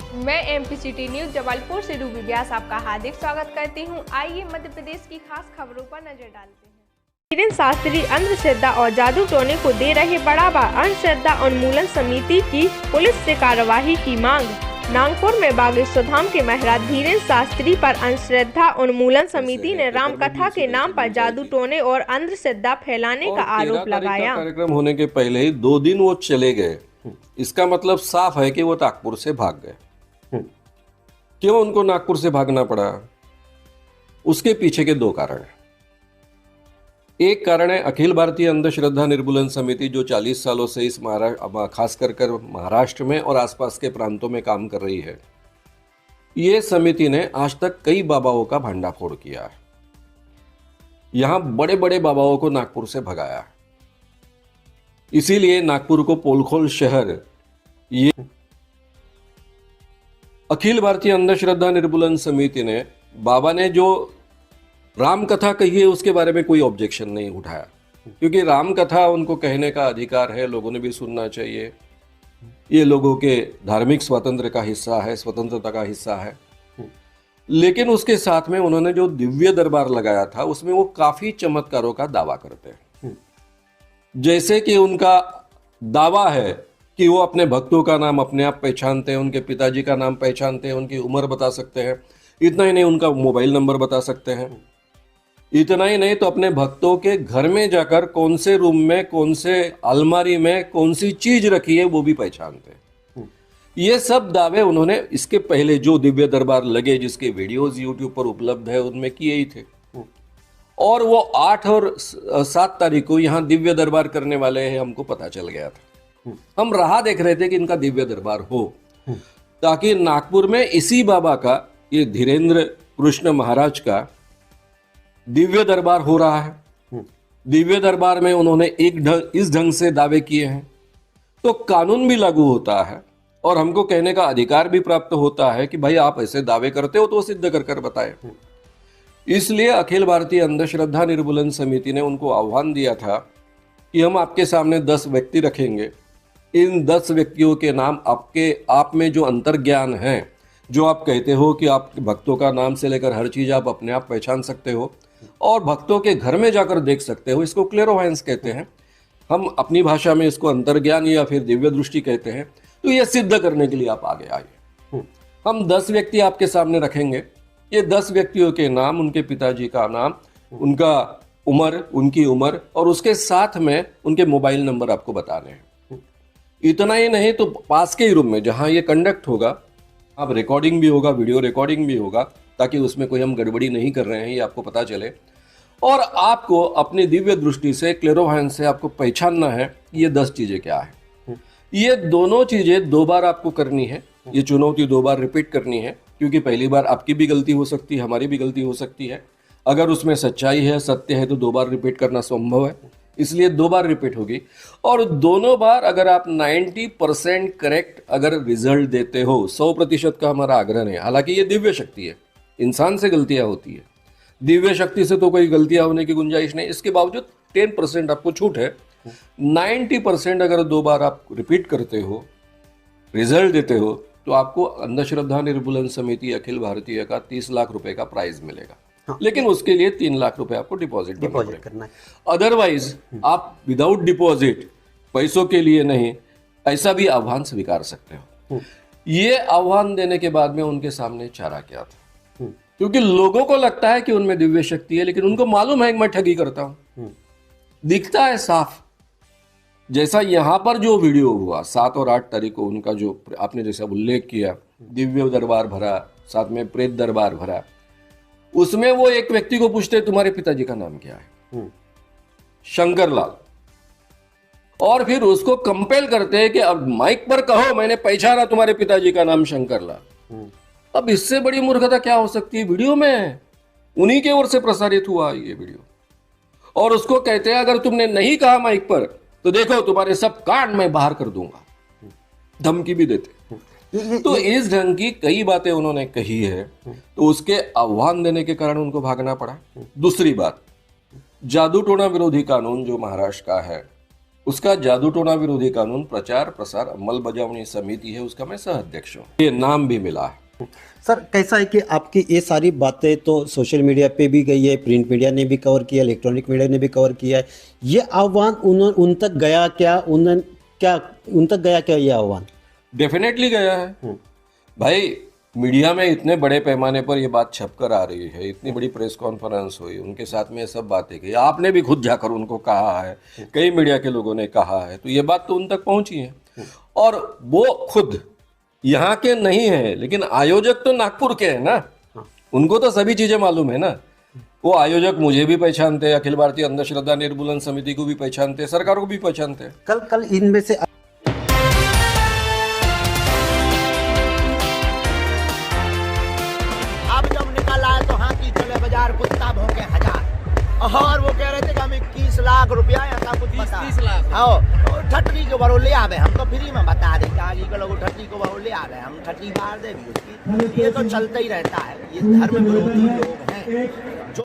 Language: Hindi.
मैं एमपीसीटी न्यूज जबलपुर से रूबी व्यास आपका हार्दिक स्वागत करती हूं। आइए मध्य प्रदेश की खास खबरों पर नजर डालते हैं। धीरेन्द्र शास्त्री अंधश्रद्धा और जादू टोने को दे रहे बढ़ावा, अंधश्रद्धा उन्मूलन समिति की पुलिस से कार्यवाही की मांग। नागपुर में बागेश्वर धाम के महाराज धीरेन्द्र शास्त्री पर अंधश्रद्धा उन्मूलन समिति ने रामकथा के नाम पर जादू टोने और अंधश्रद्धा फैलाने का आरोप लगाया। कार्यक्रम होने के पहले ही 2 दिन वो चले गए। इसका मतलब साफ है कि वो नागपुर से भाग गए। क्यों उनको नागपुर से भागना पड़ा? उसके पीछे के 2 कारण हैं। एक कारण है अखिल भारतीय अंधश्रद्धा निर्मूलन समिति, जो 40 सालों से इस खास कर महाराष्ट्र में और आसपास के प्रांतों में काम कर रही है। ये समिति ने आज तक कई बाबाओं का भंडाफोड़ किया है। यहां बड़े बड़े बाबाओं को नागपुर से भगाया है। इसीलिए नागपुर को पोलखोल शहर, ये अखिल भारतीय अंधश्रद्धा निर्मूलन समिति ने, बाबा ने जो राम कथा कही है उसके बारे में कोई ऑब्जेक्शन नहीं उठाया, क्योंकि राम कथा उनको कहने का अधिकार है, लोगों ने भी सुनना चाहिए। ये लोगों के धार्मिक स्वातंत्र का हिस्सा है, स्वतंत्रता का हिस्सा है। लेकिन उसके साथ में उन्होंने जो दिव्य दरबार लगाया था उसमें वो काफी चमत्कारों का दावा करते हैं। जैसे कि उनका दावा है कि वो अपने भक्तों का नाम अपने आप पहचानते हैं, उनके पिताजी का नाम पहचानते हैं, उनकी उम्र बता सकते हैं। इतना ही नहीं, उनका मोबाइल नंबर बता सकते हैं। इतना ही नहीं तो अपने भक्तों के घर में जाकर कौन से रूम में, कौन से अलमारी में कौन सी चीज रखी है वो भी पहचानते हैं। ये सब दावे उन्होंने इसके पहले जो दिव्य दरबार लगे, जिसके वीडियोस यूट्यूब पर उपलब्ध है, उनमें किए ही थे। और वो 8 और 7 तारीख को यहाँ दिव्य दरबार करने वाले हैं, हमको पता चल गया था। हम राह देख रहे थे कि इनका दिव्य दरबार हो, ताकि नागपुर में इसी बाबा का, ये धीरेन्द्र कृष्ण महाराज का दिव्य दरबार हो रहा है। दिव्य दरबार में उन्होंने इस ढंग से दावे किए हैं तो कानून भी लागू होता है और हमको कहने का अधिकार भी प्राप्त होता है कि भाई आप ऐसे दावे करते हो तो सिद्ध कर कर बताए। इसलिए अखिल भारतीय अंधश्रद्धा निर्मूलन समिति ने उनको आह्वान दिया था कि हम आपके सामने 10 व्यक्ति रखेंगे। इन 10 व्यक्तियों के नाम आप में जो अंतर्ज्ञान है, जो आप कहते हो कि आप भक्तों का नाम से लेकर हर चीज आप अपने आप पहचान सकते हो और भक्तों के घर में जाकर देख सकते हो, इसको क्लेरोवायंस कहते हैं। हम अपनी भाषा में इसको अंतर्ज्ञान या फिर दिव्य दृष्टि कहते हैं। तो ये सिद्ध करने के लिए आप आगे आइए। हम 10 व्यक्ति आपके सामने रखेंगे। ये 10 व्यक्तियों के नाम, उनके पिताजी का नाम, उनका उम्र, उनकी उम्र और उसके साथ में उनके मोबाइल नंबर आपको बताने हैं। इतना ही नहीं तो पास के ही रूम में जहां ये कंडक्ट होगा, आप रिकॉर्डिंग भी होगा, वीडियो रिकॉर्डिंग भी होगा, ताकि उसमें कोई हम गड़बड़ी नहीं कर रहे हैं ये आपको पता चले। और आपको अपनी दिव्य दृष्टि से, क्लेरोवायंस से आपको पहचानना है कि ये 10 चीजें क्या है। ये दोनों चीजें 2 बार आपको करनी है। ये चुनौती 2 बार रिपीट करनी है, क्योंकि पहली बार आपकी भी गलती हो सकती है, हमारी भी गलती हो सकती है। अगर उसमें सच्चाई है, सत्य है, तो 2 बार रिपीट करना संभव है, इसलिए 2 बार रिपीट होगी। और दोनों बार अगर आप 90% करेक्ट अगर रिजल्ट देते हो, 100% का हमारा आग्रह है। हालांकि ये दिव्य शक्ति है, इंसान से गलतियां होती है, दिव्य शक्ति से तो कोई गलतियां होने की गुंजाइश नहीं। इसके बावजूद 10% आपको छूट है। 90% अगर 2 बार आप रिपीट करते हो, रिजल्ट देते हो, तो आपको अंधश्रद्धा निर्मूलन समिति अखिल भारतीय का 30 लाख रुपए का प्राइज मिलेगा। हाँ। लेकिन उसके लिए 3 लाख रुपए आपको डिपॉजिट करना है। अदरवाइज आप विदाउट डिपॉजिट, पैसों के लिए नहीं, ऐसा भी आह्वान स्वीकार सकते हो। ये आह्वान देने के बाद में उनके सामने चारा क्या था, क्योंकि लोगों को लगता है कि उनमें दिव्य शक्ति है, लेकिन उनको मालूम है कि मैं ठगी करता हूं। दिखता है साफ। जैसा यहां पर जो वीडियो हुआ 7 और 8 तारीख को, उनका जो आपने जैसा उल्लेख किया, दिव्य दरबार भरा, साथ में प्रेत दरबार भरा, उसमें वो एक व्यक्ति को पूछते तुम्हारे पिताजी का नाम क्या है, शंकरलाल, और फिर उसको कंपेल करते हैं कि अब माइक पर कहो मैंने पहचाना तुम्हारे पिताजी का नाम शंकरलाल। अब इससे बड़ी मूर्खता क्या हो सकती है? वीडियो में उन्हीं के ओर से प्रसारित हुआ ये वीडियो, और उसको कहते हैं अगर तुमने नहीं कहा माइक पर तो देखो तुम्हारे सब कान मैं बाहर कर दूंगा, धमकी भी देते। तो इस ढंग की कई बातें उन्होंने कही है, तो उसके आह्वान देने के कारण उनको भागना पड़ा। दूसरी बात, जादू टोना विरोधी कानून जो महाराष्ट्र का है, उसका जादू टोना विरोधी कानून प्रचार प्रसार अमलबजावनी समिति है, उसका मैं सह अध्यक्ष हूँ। ये नाम भी मिला है। सर कैसा है कि आपकी ये सारी बातें तो सोशल मीडिया पे भी गई है, प्रिंट मीडिया ने भी कवर किया, इलेक्ट्रॉनिक मीडिया ने भी कवर किया है। ये आह्वान उन तक गया क्या? उन तक गया क्या ये आह्वान? डेफिनेटली गया है भाई। मीडिया में इतने बड़े पैमाने पर ये बात छपकर आ रही है, इतनी बड़ी प्रेस कॉन्फ्रेंस हुई, उनके साथ में ये सब बातें की, आपने भी खुद जाकर उनको कहा है, कई मीडिया के लोगों ने कहा है, तो ये बात तो उन तक पहुंची है। और वो खुद यहाँ के नहीं है, लेकिन आयोजक तो नागपुर के हैं ना, उनको तो सभी चीजें मालूम है ना। वो आयोजक मुझे भी पहचानते हैं, अखिल भारतीय अंधश्रद्धा निर्मूलन समिति को भी पहचानते हैं, सरकार को भी पहचानते हैं। कल इनमें से अब जब निकल आए तो हाथी चले बाजार, कुत्ता भौंके हजार। और वो कह रहे थे कि हम 21 लाख रुपया ऐसा कुछ बता, 30 लाख हाँ ठटरी के बरो ले आवे, हम तो फ्री में बता दें आगे के लोग ठटरी को बरो ले आवे, हम ठटरी मार दे भी उसकी। ये तो चलता ही रहता है, ये धर्म विरोधी लोग हैं जो